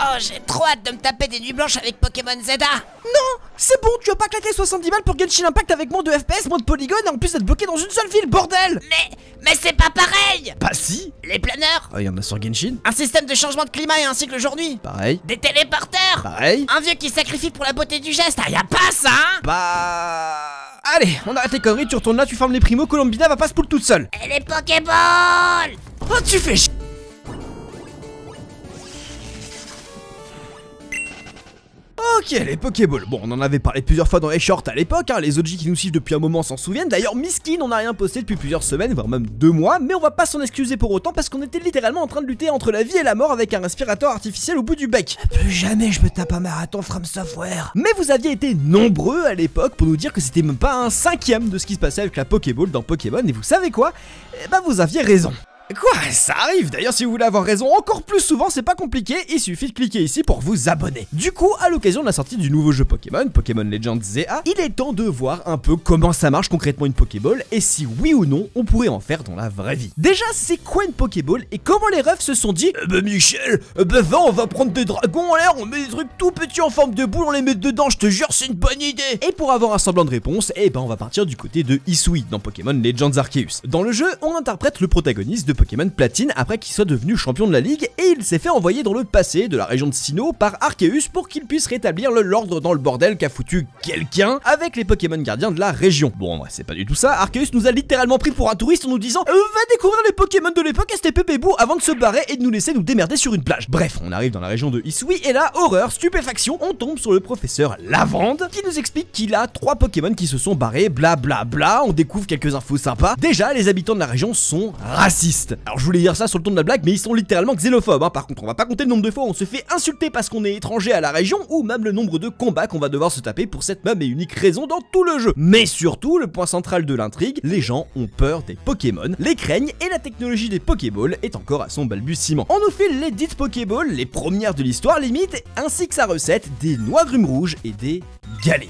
Oh, j'ai trop hâte de me taper des nuits blanches avec Pokémon ZA. Non, c'est bon, tu vas pas claquer 70 balles pour Genshin Impact avec moins de FPS, moins de polygones et en plus être bloqué dans une seule ville, bordel. Mais c'est pas pareil. Bah si. Les planeurs. Ah, y'en a sur Genshin. Un système de changement de climat et un cycle jour-nuit. Pareil. Des téléporteurs. Pareil. Un vieux qui sacrifie pour la beauté du geste. Ah, y a pas ça, hein. Bah... Allez, on arrête les conneries, tu retournes là, tu fermes les primos, Colombina va pas se poule toute seule. Et les Pokéballs. Oh, tu fais chier. Ok, les Pokéballs. Bon, on en avait parlé plusieurs fois dans les shorts à l'époque, hein, les OG qui nous suivent depuis un moment s'en souviennent. D'ailleurs, Miskin, on n'a rien posté depuis plusieurs semaines, voire même 2 mois, mais on va pas s'en excuser pour autant parce qu'on était littéralement en train de lutter entre la vie et la mort avec un respirateur artificiel au bout du bec. Plus jamais je me tape un marathon From Software. Mais vous aviez été nombreux à l'époque pour nous dire que c'était même pas un cinquième de ce qui se passait avec la Pokéball dans Pokémon, et vous savez quoi? Eh ben, vous aviez raison. Quoi, ça arrive. D'ailleurs, si vous voulez avoir raison encore plus souvent, c'est pas compliqué, il suffit de cliquer ici pour vous abonner. Du coup, à l'occasion de la sortie du nouveau jeu Pokémon, Pokémon Legends ZA, il est temps de voir un peu comment ça marche concrètement une Pokéball et si oui ou non on pourrait en faire dans la vraie vie. Déjà, c'est quoi une Pokéball et comment les refs se sont dit bah Michel, va on va prendre des dragons en l'air, on met des trucs tout petits en forme de boule, on les met dedans, je te jure c'est une bonne idée. Et pour avoir un semblant de réponse, eh ben on va partir du côté de Hisui dans Pokémon Legends Arceus. Dans le jeu, on interprète le protagoniste de Pokémon Platine après qu'il soit devenu champion de la ligue et il s'est fait envoyer dans le passé de la région de Sinnoh par Arceus pour qu'il puisse rétablir l'ordre dans le bordel qu'a foutu quelqu'un avec les Pokémon gardiens de la région. Bon, c'est pas du tout ça, Arceus nous a littéralement pris pour un touriste en nous disant va découvrir les Pokémon de l'époque STP Bébou avant de se barrer et de nous laisser nous démerder sur une plage. Bref, on arrive dans la région de Hisui et là, horreur, stupéfaction, on tombe sur le professeur Lavande qui nous explique qu'il a 3 Pokémon qui se sont barrés, blablabla, bla, on découvre quelques infos sympas. Déjà, les habitants de la région sont racistes. Alors je voulais dire ça sur le ton de la blague, mais ils sont littéralement xénophobes, hein. Par contre, on va pas compter le nombre de fois où on se fait insulter parce qu'on est étranger à la région, ou même le nombre de combats qu'on va devoir se taper pour cette même et unique raison dans tout le jeu. Mais surtout, le point central de l'intrigue, les gens ont peur des Pokémon, les craignent, et la technologie des Pokéballs est encore à son balbutiement. On nous file les dites Pokéballs, les premières de l'histoire limite, ainsi que sa recette, des noix grumes rouges et des galets.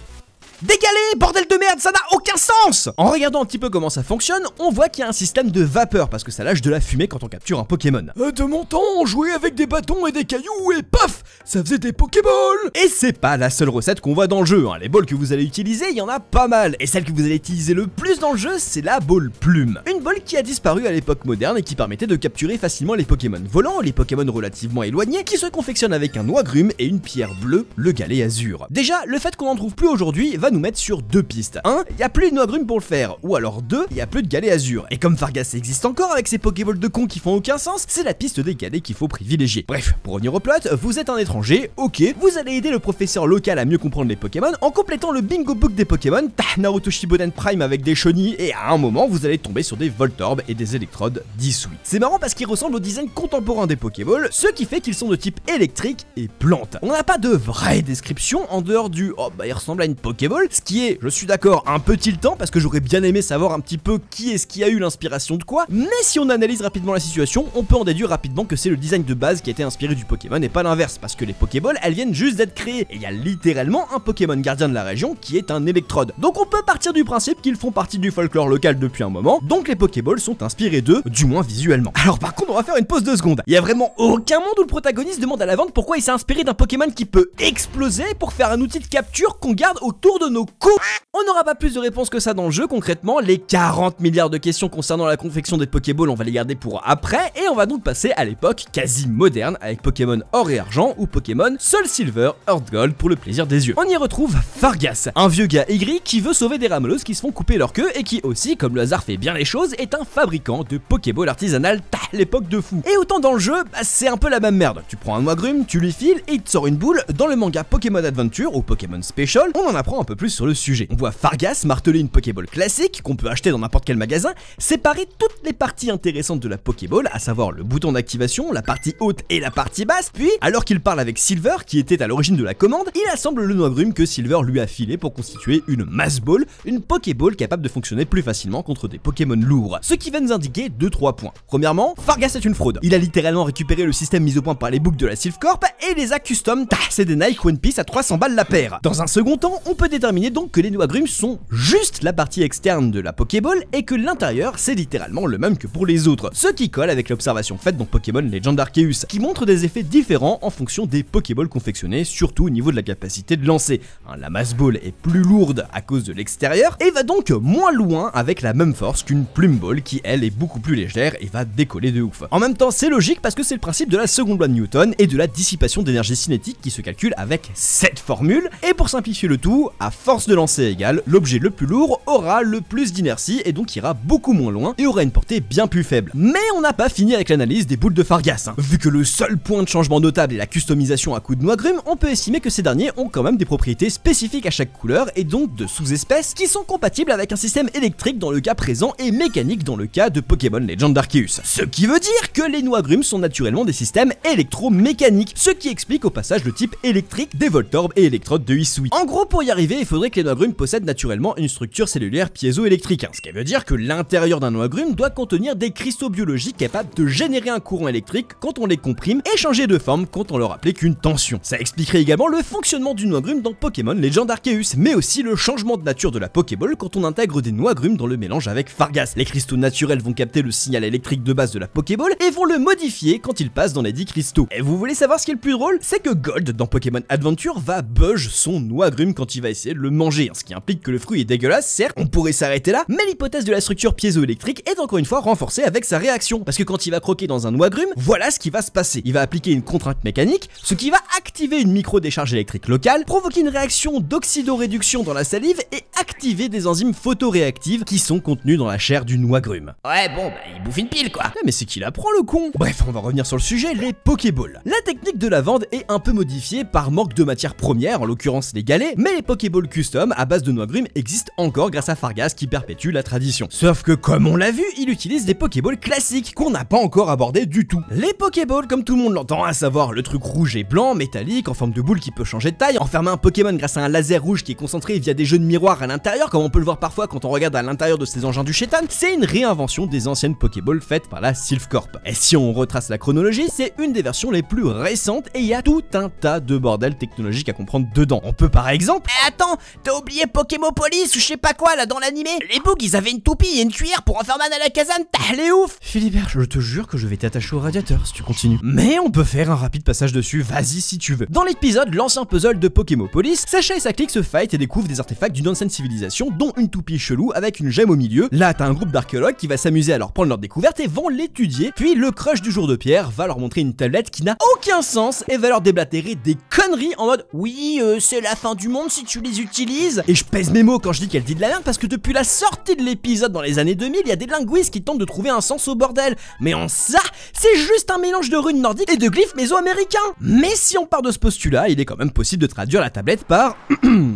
Décalé, bordel de merde, ça n'a aucun sens! En regardant un petit peu comment ça fonctionne, on voit qu'il y a un système de vapeur parce que ça lâche de la fumée quand on capture un Pokémon. De mon temps, on jouait avec des bâtons et des cailloux et paf, ça faisait des Pokéballs! Et c'est pas la seule recette qu'on voit dans le jeu, hein. Les balls que vous allez utiliser, il y en a pas mal. Et celle que vous allez utiliser le plus dans le jeu, c'est la ball plume. Une ball qui a disparu à l'époque moderne et qui permettait de capturer facilement les Pokémon volants, les Pokémon relativement éloignés, qui se confectionnent avec un noix grume et une pierre bleue, le galet azur. Déjà, le fait qu'on en trouve plus aujourd'hui va nous mettre sur 2 pistes. 1, il y a plus de noix grume pour le faire, ou alors 2, il y a plus de galets azur. Et comme Fargas existe encore avec ses Pokéballs de cons qui font aucun sens, c'est la piste des galets qu'il faut privilégier. Bref, pour revenir au plot, vous êtes un étranger, ok, vous allez aider le professeur local à mieux comprendre les Pokémon en complétant le bingo book des Pokémon, Naruto Shippuden Prime avec des Shoni, et à un moment vous allez tomber sur des Voltorb et des électrodes d'Hisui. C'est marrant parce qu'ils ressemblent au design contemporain des Pokéballs, ce qui fait qu'ils sont de type électrique et plante. On n'a pas de vraie description en dehors du oh bah il ressemble à une Pokéball, ce qui est, je suis d'accord, un peu tiltant parce que j'aurais bien aimé savoir un petit peu qui est-ce qui a eu l'inspiration de quoi, mais si on analyse rapidement la situation, on peut en déduire rapidement que c'est le design de base qui a été inspiré du Pokémon et pas l'inverse, parce que les Pokéballs elles viennent juste d'être créées et il y a littéralement un Pokémon gardien de la région qui est un électrode. Donc on peut partir du principe qu'ils font partie du folklore local depuis un moment, donc les Pokéballs sont inspirés d'eux, du moins visuellement. Alors par contre on va faire une pause de secondes. Il y a vraiment aucun monde où le protagoniste demande à la vente pourquoi il s'est inspiré d'un Pokémon qui peut exploser pour faire un outil de capture qu'on garde autour de nos coups. On n'aura pas plus de réponses que ça dans le jeu, concrètement, les 40 milliards de questions concernant la confection des Pokéballs, on va les garder pour après, et on va donc passer à l'époque quasi moderne avec Pokémon Or et Argent ou Pokémon Soul Silver, Earth Gold pour le plaisir des yeux. On y retrouve Fargas, un vieux gars aigri qui veut sauver des ramoleuses qui se font couper leur queue et qui aussi, comme le hasard fait bien les choses, est un fabricant de Pokéball artisanal, l'époque de fou. Et autant dans le jeu, bah, c'est un peu la même merde. Tu prends un noix grume, tu lui files et il te sort une boule. Dans le manga Pokémon Adventure ou Pokémon Special, on en apprend un peu plus sur le sujet. On voit Fargas marteler une Pokéball classique qu'on peut acheter dans n'importe quel magasin, séparer toutes les parties intéressantes de la Pokéball, à savoir le bouton d'activation, la partie haute et la partie basse, puis, alors qu'il parle avec Silver, qui était à l'origine de la commande, il assemble le noix grume que Silver lui a filé pour constituer une Mass Ball, une Pokéball capable de fonctionner plus facilement contre des Pokémon lourds. Ce qui va nous indiquer 2-3 points. Premièrement, Fargas est une fraude. Il a littéralement récupéré le système mis au point par les books de la Silph Corp et les a custom, c'est des Nike One Piece à 300 balles la paire. Dans un second temps, on peut déduire déterminer donc que les noix-agrumes sont juste la partie externe de la Pokéball et que l'intérieur c'est littéralement le même que pour les autres, ce qui colle avec l'observation faite dans Pokémon Legend Arceus, qui montre des effets différents en fonction des Pokéballs confectionnés, surtout au niveau de la capacité de lancer. La Mass Ball est plus lourde à cause de l'extérieur et va donc moins loin avec la même force qu'une Plume Ball qui elle est beaucoup plus légère et va décoller de ouf. En même temps c'est logique parce que c'est le principe de la seconde loi de Newton et de la dissipation d'énergie cinétique qui se calcule avec cette formule, et pour simplifier le tout, à force de lancer égale, l'objet le plus lourd aura le plus d'inertie et donc ira beaucoup moins loin et aura une portée bien plus faible. Mais on n'a pas fini avec l'analyse des boules de Fargas. Vu que le seul point de changement notable est la customisation à coup de noix-agrumes, on peut estimer que ces derniers ont quand même des propriétés spécifiques à chaque couleur et donc de sous-espèces qui sont compatibles avec un système électrique dans le cas présent et mécanique dans le cas de Pokémon Legend Arceus. Ce qui veut dire que les noix-agrumes sont naturellement des systèmes électromécaniques, ce qui explique au passage le type électrique des Voltorb et électrodes de Hisui. En gros, pour y arriver, il faudrait que les noix-agrumes possèdent naturellement une structure cellulaire piézoélectrique, ce qui veut dire que l'intérieur d'un noix-agrume doit contenir des cristaux biologiques capables de générer un courant électrique quand on les comprime et changer de forme quand on leur applique une tension. Ça expliquerait également le fonctionnement du noix-agrume dans Pokémon Legend Arceus, mais aussi le changement de nature de la Pokéball quand on intègre des noix-agrumes dans le mélange avec Fargas. Les cristaux naturels vont capter le signal électrique de base de la Pokéball et vont le modifier quand il passe dans les dits cristaux. Et vous voulez savoir ce qui est le plus drôle? C'est que Gold dans Pokémon Adventure va budge son noix-agrume quand il va essayer de le manger, ce qui implique que le fruit est dégueulasse, certes, on pourrait s'arrêter là, mais l'hypothèse de la structure piézoélectrique est encore une fois renforcée avec sa réaction, parce que quand il va croquer dans un noix-agrume, voilà ce qui va se passer. Il va appliquer une contrainte mécanique, ce qui va activer une micro-décharge électrique locale, provoquer une réaction d'oxydoréduction dans la salive et activer des enzymes photoréactives qui sont contenues dans la chair du noix-agrume. Ouais, bon, bah, il bouffe une pile, quoi. Mais c'est qu'il apprend le con. Bref, on va revenir sur le sujet, les Pokéballs. La technique de la vente est un peu modifiée par manque de matière première, en l'occurrence les galets, mais les Pokéballs custom à base de noix-agrumes existent encore grâce à Fargas qui perpétue la tradition. Sauf que comme on l'a vu, il utilise des Pokéballs classiques qu'on n'a pas encore abordé du tout. Les Pokéballs, comme tout le monde l'entend, à savoir le truc rouge et blanc, métallique, en forme de boule qui peut changer de taille, enfermer un Pokémon grâce à un laser rouge qui est concentré via des jeux de miroirs à l'intérieur, comme on peut le voir parfois quand on regarde à l'intérieur de ces engins du Chétan, c'est une réinvention des anciennes Pokéballs faites par la Silph Corp. Et si on retrace la chronologie, c'est une des versions les plus récentes et il y a tout un tas de bordel technologique à comprendre dedans. On peut par exemple... Attends, t'as oublié Pokémopolis ou je sais pas quoi là dans l'animé? Les bugs ils avaient une toupie et une cuillère pour enfermer un Alakazam, t'as les ouf! Philibert, je te jure que je vais t'attacher au radiateur si tu continues. Mais on peut faire un rapide passage dessus, vas-y si tu veux. Dans l'épisode L'ancien puzzle de Pokémopolis, Sacha et sa clique se fight et découvrent des artefacts d'une ancienne civilisation dont une toupie chelou avec une gemme au milieu. Là t'as un groupe d'archéologues qui va s'amuser à leur prendre leur découverte et vont l'étudier, puis le crush du jour de pierre va leur montrer une tablette qui n'a aucun sens et va leur déblatérer des conneries en mode oui c'est la fin du monde si tu les utilises. Et je pèse mes mots quand je dis qu'elle dit de la merde parce que depuis la sortie de l'épisode dans les années 2000, il y a des linguistes qui tentent de trouver un sens au bordel. Mais en ça, c'est juste un mélange de runes nordiques et de glyphes méso-américains. Mais si on part de ce postulat, il est quand même possible de traduire la tablette par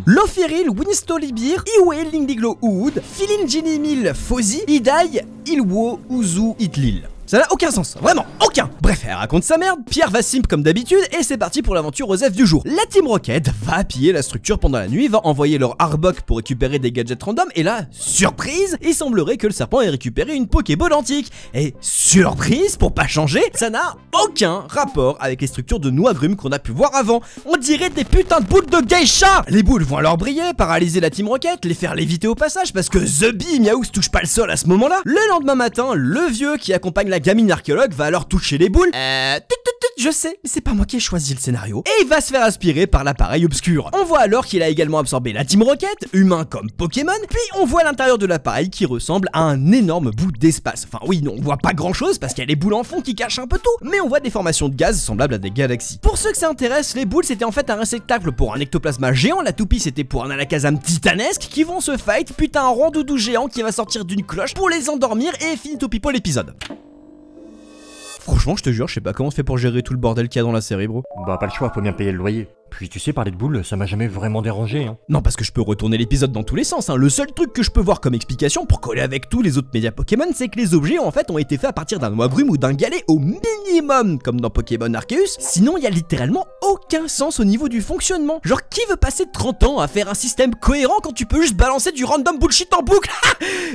Lofiril, Winstolibir, Iwe, Lingdiglo, Uud, Filin, Jinimil, Fozi, Idai, Ilwo, Uzu, Itlil. Ça n'a aucun sens, vraiment aucun. Bref, elle raconte sa merde, Pierre va simp comme d'habitude et c'est parti pour l'aventure aux F du jour. La Team Rocket va piller la structure pendant la nuit, va envoyer leur Arbok pour récupérer des gadgets random et là, surprise, il semblerait que le serpent ait récupéré une Pokéball antique. Et surprise, pour pas changer, ça n'a aucun rapport avec les structures de noix-agrumes qu'on a pu voir avant. On dirait des putains de boules de geisha. Les boules vont alors briller, paralyser la Team Rocket, les faire léviter au passage parce que The Bee Miaou se touche pas le sol à ce moment-là. Le lendemain matin, le vieux qui accompagne la gamine archéologue va alors toucher les boules. Je sais, mais c'est pas moi qui ai choisi le scénario. Et il va se faire aspirer par l'appareil obscur. On voit alors qu'il a également absorbé la Team Rocket, humain comme Pokémon, puis on voit l'intérieur de l'appareil qui ressemble à un énorme bout d'espace. Enfin oui, non, on voit pas grand chose parce qu'il y a les boules en fond qui cachent un peu tout, mais on voit des formations de gaz semblables à des galaxies. Pour ceux que ça intéresse, les boules c'était en fait un réceptacle pour un ectoplasma géant, la toupie c'était pour un Alakazam titanesque qui vont se fight, puis t'as un rondoudou géant qui va sortir d'une cloche pour les endormir et finito pipo l'épisode. Franchement, je te jure, je sais pas comment on fait pour gérer tout le bordel qu'il y a dans la série, bro. Bah pas le choix, faut bien payer le loyer. Puis tu sais, parler de boules, ça m'a jamais vraiment dérangé, hein. Non, parce que je peux retourner l'épisode dans tous les sens, hein. Le seul truc que je peux voir comme explication pour coller avec tous les autres médias Pokémon, c'est que les objets en fait ont été faits à partir d'un noix-agrume ou d'un galet au minimum, comme dans Pokémon Arceus. Sinon, il y a littéralement aucun sens au niveau du fonctionnement. Genre, qui veut passer 30 ans à faire un système cohérent quand tu peux juste balancer du random bullshit en boucle?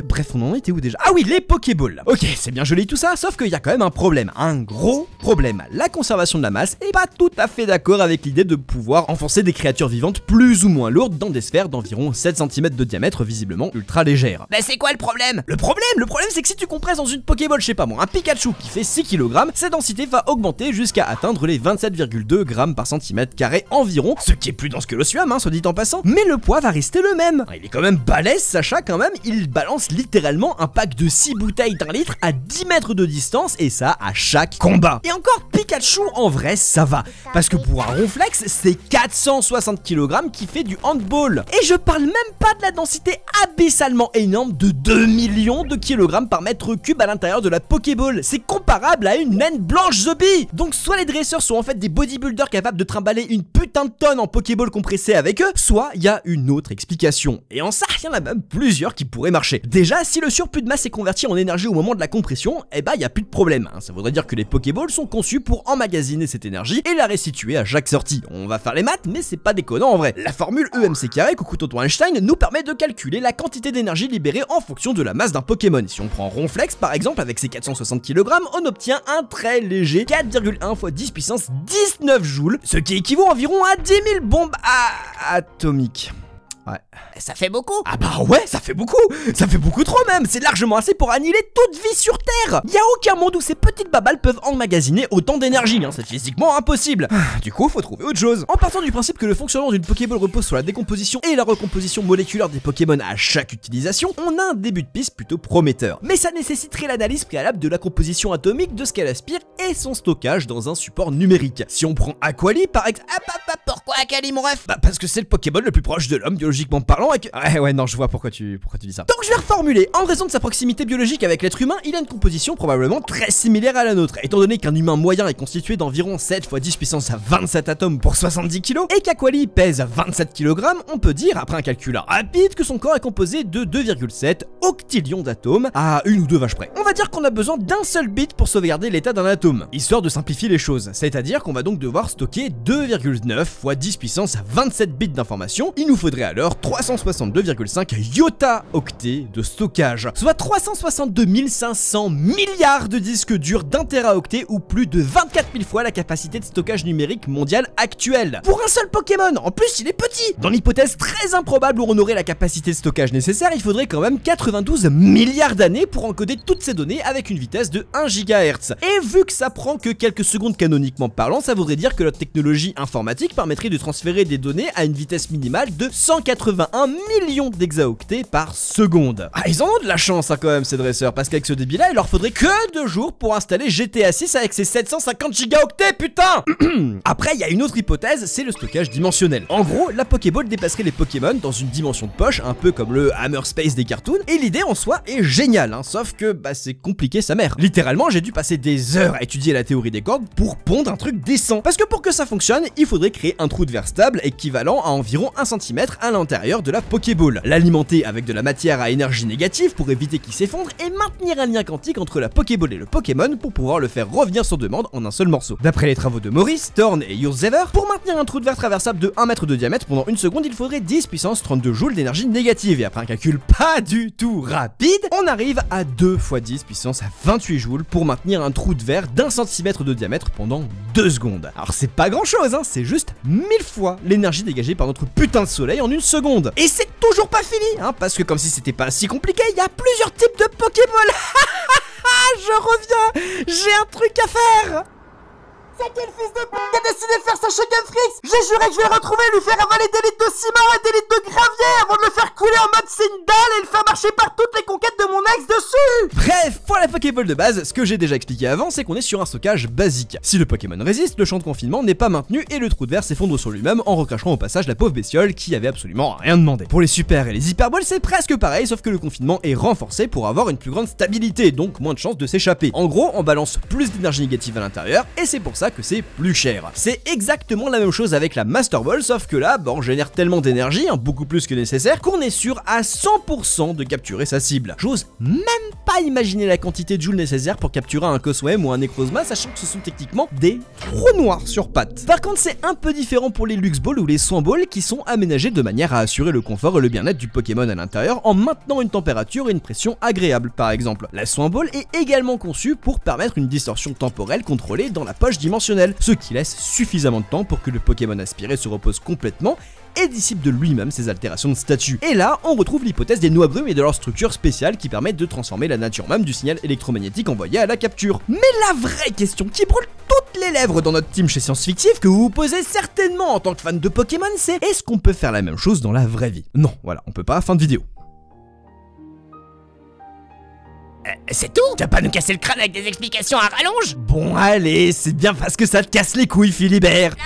Bref, on en était où déjà? Ah oui, les Pokéballs. Ok, c'est bien joli tout ça, sauf qu'il y a quand même un problème, un gros problème. La conservation de la masse est pas tout à fait d'accord avec l'idée de pouvoir pouvoir enfoncer des créatures vivantes plus ou moins lourdes dans des sphères d'environ 7 cm de diamètre, visiblement ultra légères. Bah c'est quoi le problème? Le problème c'est que si tu compresses dans une Pokéball, je sais pas moi, un Pikachu qui fait 6 kg, sa densité va augmenter jusqu'à atteindre les 27,2 grammes par centimètre carré environ, ce qui est plus dense que l'ossuum, hein, soit dit en passant, mais le poids va rester le même. Il est quand même balèze, Sacha, quand même, il balance littéralement un pack de 6 bouteilles d'1 litre à 10 mètres de distance, et ça à chaque combat. Et encore, Pikachu, en vrai, ça va, parce que pour un Ronflex, c'est 460 kg qui fait du handball. Et je parle même pas de la densité abyssalement énorme de 2 millions de kilogrammes par mètre cube à l'intérieur de la Pokéball. C'est comparable à une naine blanche The Bee. Donc soit les dresseurs sont en fait des bodybuilders capables de trimballer une putain de tonne en Pokéball compressée avec eux, soit il y a une autre explication. Et en ça, il y en a même plusieurs qui pourraient marcher. Déjà, si le surplus de masse est converti en énergie au moment de la compression, eh bah il y a plus de problème, hein. Ça voudrait dire que les Pokéballs sont conçus pour emmagasiner cette énergie et la restituer à chaque sortie. On va faire les maths, mais c'est pas déconnant en vrai. La formule EMC carré, coucou tonton Einstein, nous permet de calculer la quantité d'énergie libérée en fonction de la masse d'un Pokémon. Si on prend Ronflex par exemple, avec ses 460 kg, on obtient un très léger 4,1 x 10 puissance 19 joules, ce qui équivaut environ à 10 000 bombes atomiques. Ouais. Ça fait beaucoup. Ah bah ouais, ça fait beaucoup trop même. C'est largement assez pour annihiler toute vie sur Terre. Y a aucun monde où ces petites babales peuvent emmagasiner autant d'énergie, hein. C'est physiquement impossible. Du coup, faut trouver autre chose. En partant du principe que le fonctionnement d'une Pokéball repose sur la décomposition et la recomposition moléculaire des Pokémon à chaque utilisation, on a un début de piste plutôt prometteur. Mais ça nécessiterait l'analyse préalable de la composition atomique de ce qu'elle aspire et son stockage dans un support numérique. Si on prend Aquali par exemple... Pourquoi Akali mon ref? Bah parce que c'est le Pokémon le plus proche de l'homme biologiquement parlant et que... Ouais non, je vois pourquoi tu dis ça. Donc je vais reformuler. En raison de sa proximité biologique avec l'être humain, il a une composition probablement très similaire à la nôtre. Étant donné qu'un humain moyen est constitué d'environ 7 x 10 puissance à 27 atomes pour 70 kg et qu'Aquali pèse 27 kg, on peut dire, après un calcul rapide, que son corps est composé de 2,7 octillions d'atomes à une ou deux vaches près. On va dire qu'on a besoin d'un seul bit pour sauvegarder l'état d'un atome, histoire de simplifier les choses. C'est-à-dire qu'on va donc devoir stocker 2,9 x 10 puissance à 27 bits d'information. Il nous faudrait alors 362,5 iota-octets de stockage, soit 362 500 milliards de disques durs d'un téraoctet ou plus de 24 000 fois la capacité de stockage numérique mondiale actuelle. Pour un seul Pokémon, en plus il est petit. Dans l'hypothèse très improbable où on aurait la capacité de stockage nécessaire, il faudrait quand même 92 milliards d'années pour encoder toutes ces données avec une vitesse de 1 GHz. Et vu que ça prend que quelques secondes canoniquement parlant, ça voudrait dire que notre technologie informatique permettrait de transférer des données à une vitesse minimale de 181 millions d'hexaoctets par seconde. Ah, ils en ont de la chance, hein, quand même, ces dresseurs, parce qu'avec ce débit-là, il leur faudrait que 2 jours pour installer GTA 6 avec ses 750 gigaoctets, putain. Après, il y a une autre hypothèse, c'est le stockage dimensionnel. En gros, la Pokéball déplacerait les Pokémon dans une dimension de poche, un peu comme le Hammer Space des cartoons, et l'idée en soi est géniale, hein, sauf que, bah, c'est compliqué sa mère. Littéralement, j'ai dû passer des heures à étudier la théorie des cordes pour pondre un truc décent. Parce que pour que ça fonctionne, il faudrait créer un trou de verre stable équivalent à environ 1 cm à l'intérieur de la Pokéball, l'alimenter avec de la matière à énergie négative pour éviter qu'il s'effondre et maintenir un lien quantique entre la Pokéball et le Pokémon pour pouvoir le faire revenir sur demande en un seul morceau. D'après les travaux de Maurice, Thorne et Urzever, pour maintenir un trou de verre traversable de 1 mètre de diamètre pendant une seconde, il faudrait 10 puissance 32 joules d'énergie négative. Et après un calcul pas du tout rapide, on arrive à 2 x 10 puissance à 28 joules pour maintenir un trou de verre d'1 cm de diamètre pendant 2 secondes. Alors c'est pas grand chose, hein, c'est juste 1000 fois l'énergie dégagée par notre putain de soleil en une seconde. Et c'est toujours pas fini, hein, parce que comme si c'était pas si compliqué, il y a plusieurs types de Pokéball. Je reviens, j'ai un truc à faire. C'est quel fils de p*** qui a décidé de faire ça chez Gamefrix? J'ai juré que je vais le retrouver, lui faire avaler des litres de ciment et des litres de gravier avant de le faire couler en mode c'est une dalle et le faire marcher par toutes les conquêtes de mon ex dessus. Bref, pour la Pokéball de base, ce que j'ai déjà expliqué avant, c'est qu'on est sur un stockage basique. Si le Pokémon résiste, le champ de confinement n'est pas maintenu et le trou de verre s'effondre sur lui-même en recrachant au passage la pauvre bestiole qui avait absolument rien demandé. Pour les super et les hyperballs, c'est presque pareil, sauf que le confinement est renforcé pour avoir une plus grande stabilité, donc moins de chances de s'échapper. En gros, on balance plus d'énergie négative à l'intérieur et c'est pour ça que c'est plus cher. C'est exactement la même chose avec la Master Ball, sauf que là, bah, on génère tellement d'énergie, hein, beaucoup plus que nécessaire, qu'on est sûr à à 100% de capturer sa cible. J'ose même pas imaginer la quantité de joules nécessaires pour capturer un Coswem ou un Necrozma, sachant que ce sont techniquement des trous noirs sur pattes. Par contre, c'est un peu différent pour les Luxe Balls ou les Swan Balls qui sont aménagés de manière à assurer le confort et le bien-être du Pokémon à l'intérieur en maintenant une température et une pression agréable par exemple. La Swan Ball est également conçue pour permettre une distorsion temporelle contrôlée dans la poche dimensionnelle, ce qui laisse suffisamment de temps pour que le Pokémon aspiré se repose complètement et dissipe de lui-même ses altérations de statut. Et là, on retrouve l'hypothèse des noix brumes et de leur structure spéciale qui permettent de transformer la nature même du signal électromagnétique envoyé à la capture. Mais la vraie question qui brûle toutes les lèvres dans notre team chez Science Fictif, que vous vous posez certainement en tant que fan de Pokémon, c'est est-ce qu'on peut faire la même chose dans la vraie vie? Non, voilà, on peut pas, fin de vidéo. C'est tout? Tu vas pas nous casser le crâne avec des explications à rallonge? Bon allez, c'est bien parce que ça te casse les couilles, Philibert.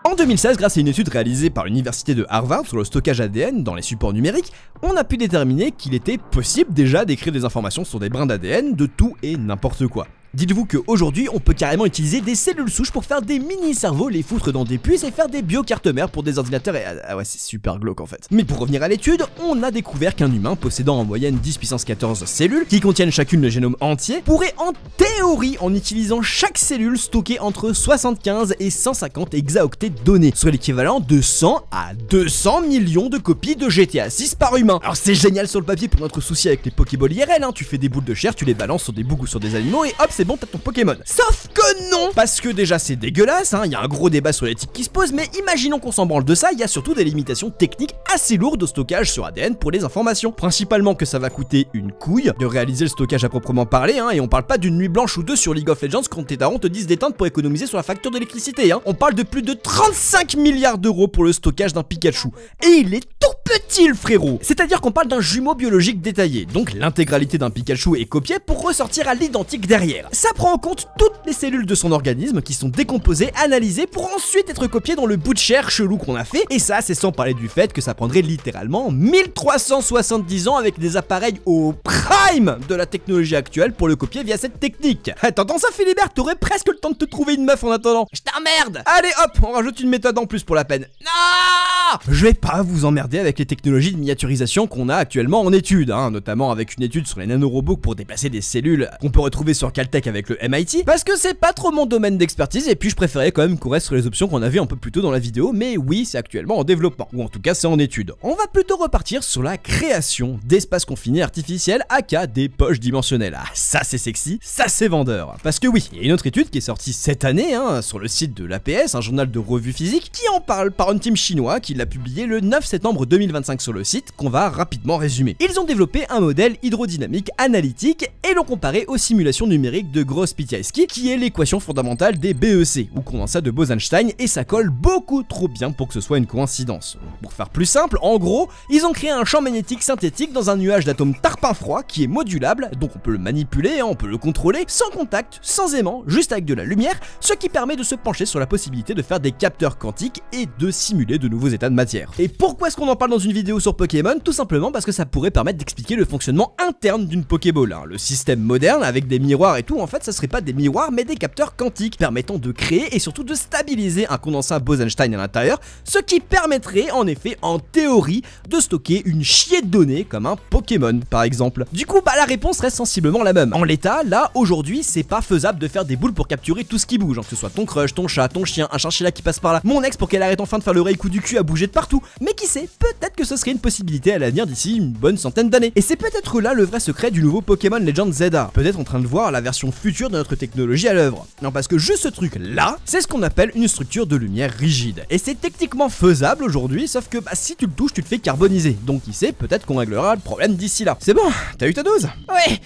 En 2016, grâce à une étude réalisée par l'université de Harvard sur le stockage ADN dans les supports numériques, on a pu déterminer qu'il était possible déjà d'écrire des informations sur des brins d'ADN de tout et n'importe quoi. Dites-vous qu'aujourd'hui, on peut carrément utiliser des cellules souches pour faire des mini-cerveaux, les foutre dans des puces et faire des biocartes mères pour des ordinateurs et... Ah ouais, c'est super glauque en fait. Mais pour revenir à l'étude, on a découvert qu'un humain possédant en moyenne 10 puissance 14 cellules, qui contiennent chacune le génome entier, pourrait en théorie, en utilisant chaque cellule, stocker entre 75 et 150 hexaoctets de données, soit l'équivalent de 100 à 200 millions de copies de GTA 6 par humain. Alors c'est génial sur le papier pour notre souci avec les Pokéballs IRL, hein. Tu fais des boules de chair, tu les balances sur des bougs ou sur des animaux et hop, c'est bon, t'as ton Pokémon. Sauf que non, parce que déjà c'est dégueulasse, hein, y a un gros débat sur l'éthique qui se pose, mais imaginons qu'on s'en branle de ça, il y a surtout des limitations techniques assez lourdes au stockage sur ADN pour les informations. Principalement que ça va coûter une couille de réaliser le stockage à proprement parler, hein, et on parle pas d'une nuit blanche ou deux sur League of Legends quand tes darons te disent d'éteindre pour économiser sur la facture d'électricité, hein. On parle de plus de 35 milliards d'euros pour le stockage d'un Pikachu, et il est tout petit le frérot. C'est-à-dire qu'on parle d'un jumeau biologique détaillé, donc l'intégralité d'un Pikachu est copiée pour ressortir à l'identique derrière. Ça prend en compte toutes les cellules de son organisme qui sont décomposées, analysées pour ensuite être copiées dans le bout de chair chelou qu'on a fait, et ça c'est sans parler du fait que ça prendrait littéralement 1370 ans avec des appareils au prime de la technologie actuelle pour le copier via cette technique. T'entends ça Philibert, t'aurais presque le temps de te trouver une meuf en attendant. Je t'emmerde. Allez hop, on rajoute une méthode en plus pour la peine. Non. Je vais pas vous emmerder avec les technologies de miniaturisation qu'on a actuellement en étude, hein, notamment avec une étude sur les nanorobots pour déplacer des cellules qu'on peut retrouver sur Caltech avec le MIT, parce que c'est pas trop mon domaine d'expertise et puis je préférais quand même qu'on reste sur les options qu'on a vues un peu plus tôt dans la vidéo, mais oui, c'est actuellement en développement, ou en tout cas c'est en étude. On va plutôt repartir sur la création d'espaces confinés artificiels aka des poches dimensionnelles. Ah, ça c'est sexy, ça c'est vendeur. Parce que oui, il y a une autre étude qui est sortie cette année, hein, sur le site de l'APS, un journal de revue physique, qui en parle par un team chinois qui l'a publié le 9 septembre 2025 sur le site, qu'on va rapidement résumer. Ils ont développé un modèle hydrodynamique analytique et l'ont comparé aux simulations numériques de Gross-Piatsky, qui est l'équation fondamentale des BEC, ou condensat de Bose-Einstein, et ça colle beaucoup trop bien pour que ce soit une coïncidence. Pour faire plus simple, en gros, ils ont créé un champ magnétique synthétique dans un nuage d'atomes tarpin froid qui est modulable, donc on peut le manipuler, on peut le contrôler, sans contact, sans aimant, juste avec de la lumière, ce qui permet de se pencher sur la possibilité de faire des capteurs quantiques et de simuler de nouveaux états de matière. Et pourquoi est-ce qu'on en parle dans une vidéo sur Pokémon? Tout simplement parce que ça pourrait permettre d'expliquer le fonctionnement interne d'une Pokéball, hein. Le système moderne avec des miroirs et tout, en fait ça serait pas des miroirs mais des capteurs quantiques permettant de créer et surtout de stabiliser un condensat Bose-Einstein à l'intérieur, ce qui permettrait en effet en théorie de stocker une chier de données comme un Pokémon par exemple. Du coup bah la réponse reste sensiblement la même. En l'état, là aujourd'hui c'est pas faisable de faire des boules pour capturer tout ce qui bouge, hein, que ce soit ton crush, ton chat, ton chien, un chinchilla qui passe par là, mon ex pour qu'elle arrête enfin de faire l'oreille coup du cul à bouger de partout. Mais qui sait, peut-être que ce serait une possibilité à l'avenir d'ici une bonne centaine d'années. Et c'est peut-être là le vrai secret du nouveau Pokémon Legend ZA. Peut-être en train de voir la version future de notre technologie à l'œuvre. Non, parce que juste ce truc là, c'est ce qu'on appelle une structure de lumière rigide. Et c'est techniquement faisable aujourd'hui, sauf que bah, si tu le touches, tu te fais carboniser. Donc qui sait, peut-être qu'on réglera le problème d'ici là. C'est bon, t'as eu ta dose? Ouais,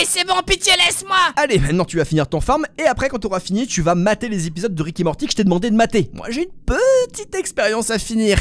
c'est bon, pitié, laisse-moi. Allez, maintenant tu vas finir ton farm, et après quand t'auras fini, tu vas mater les épisodes de Rick et Morty que je t'ai demandé de mater. Moi j'ai une petite expérience à finir.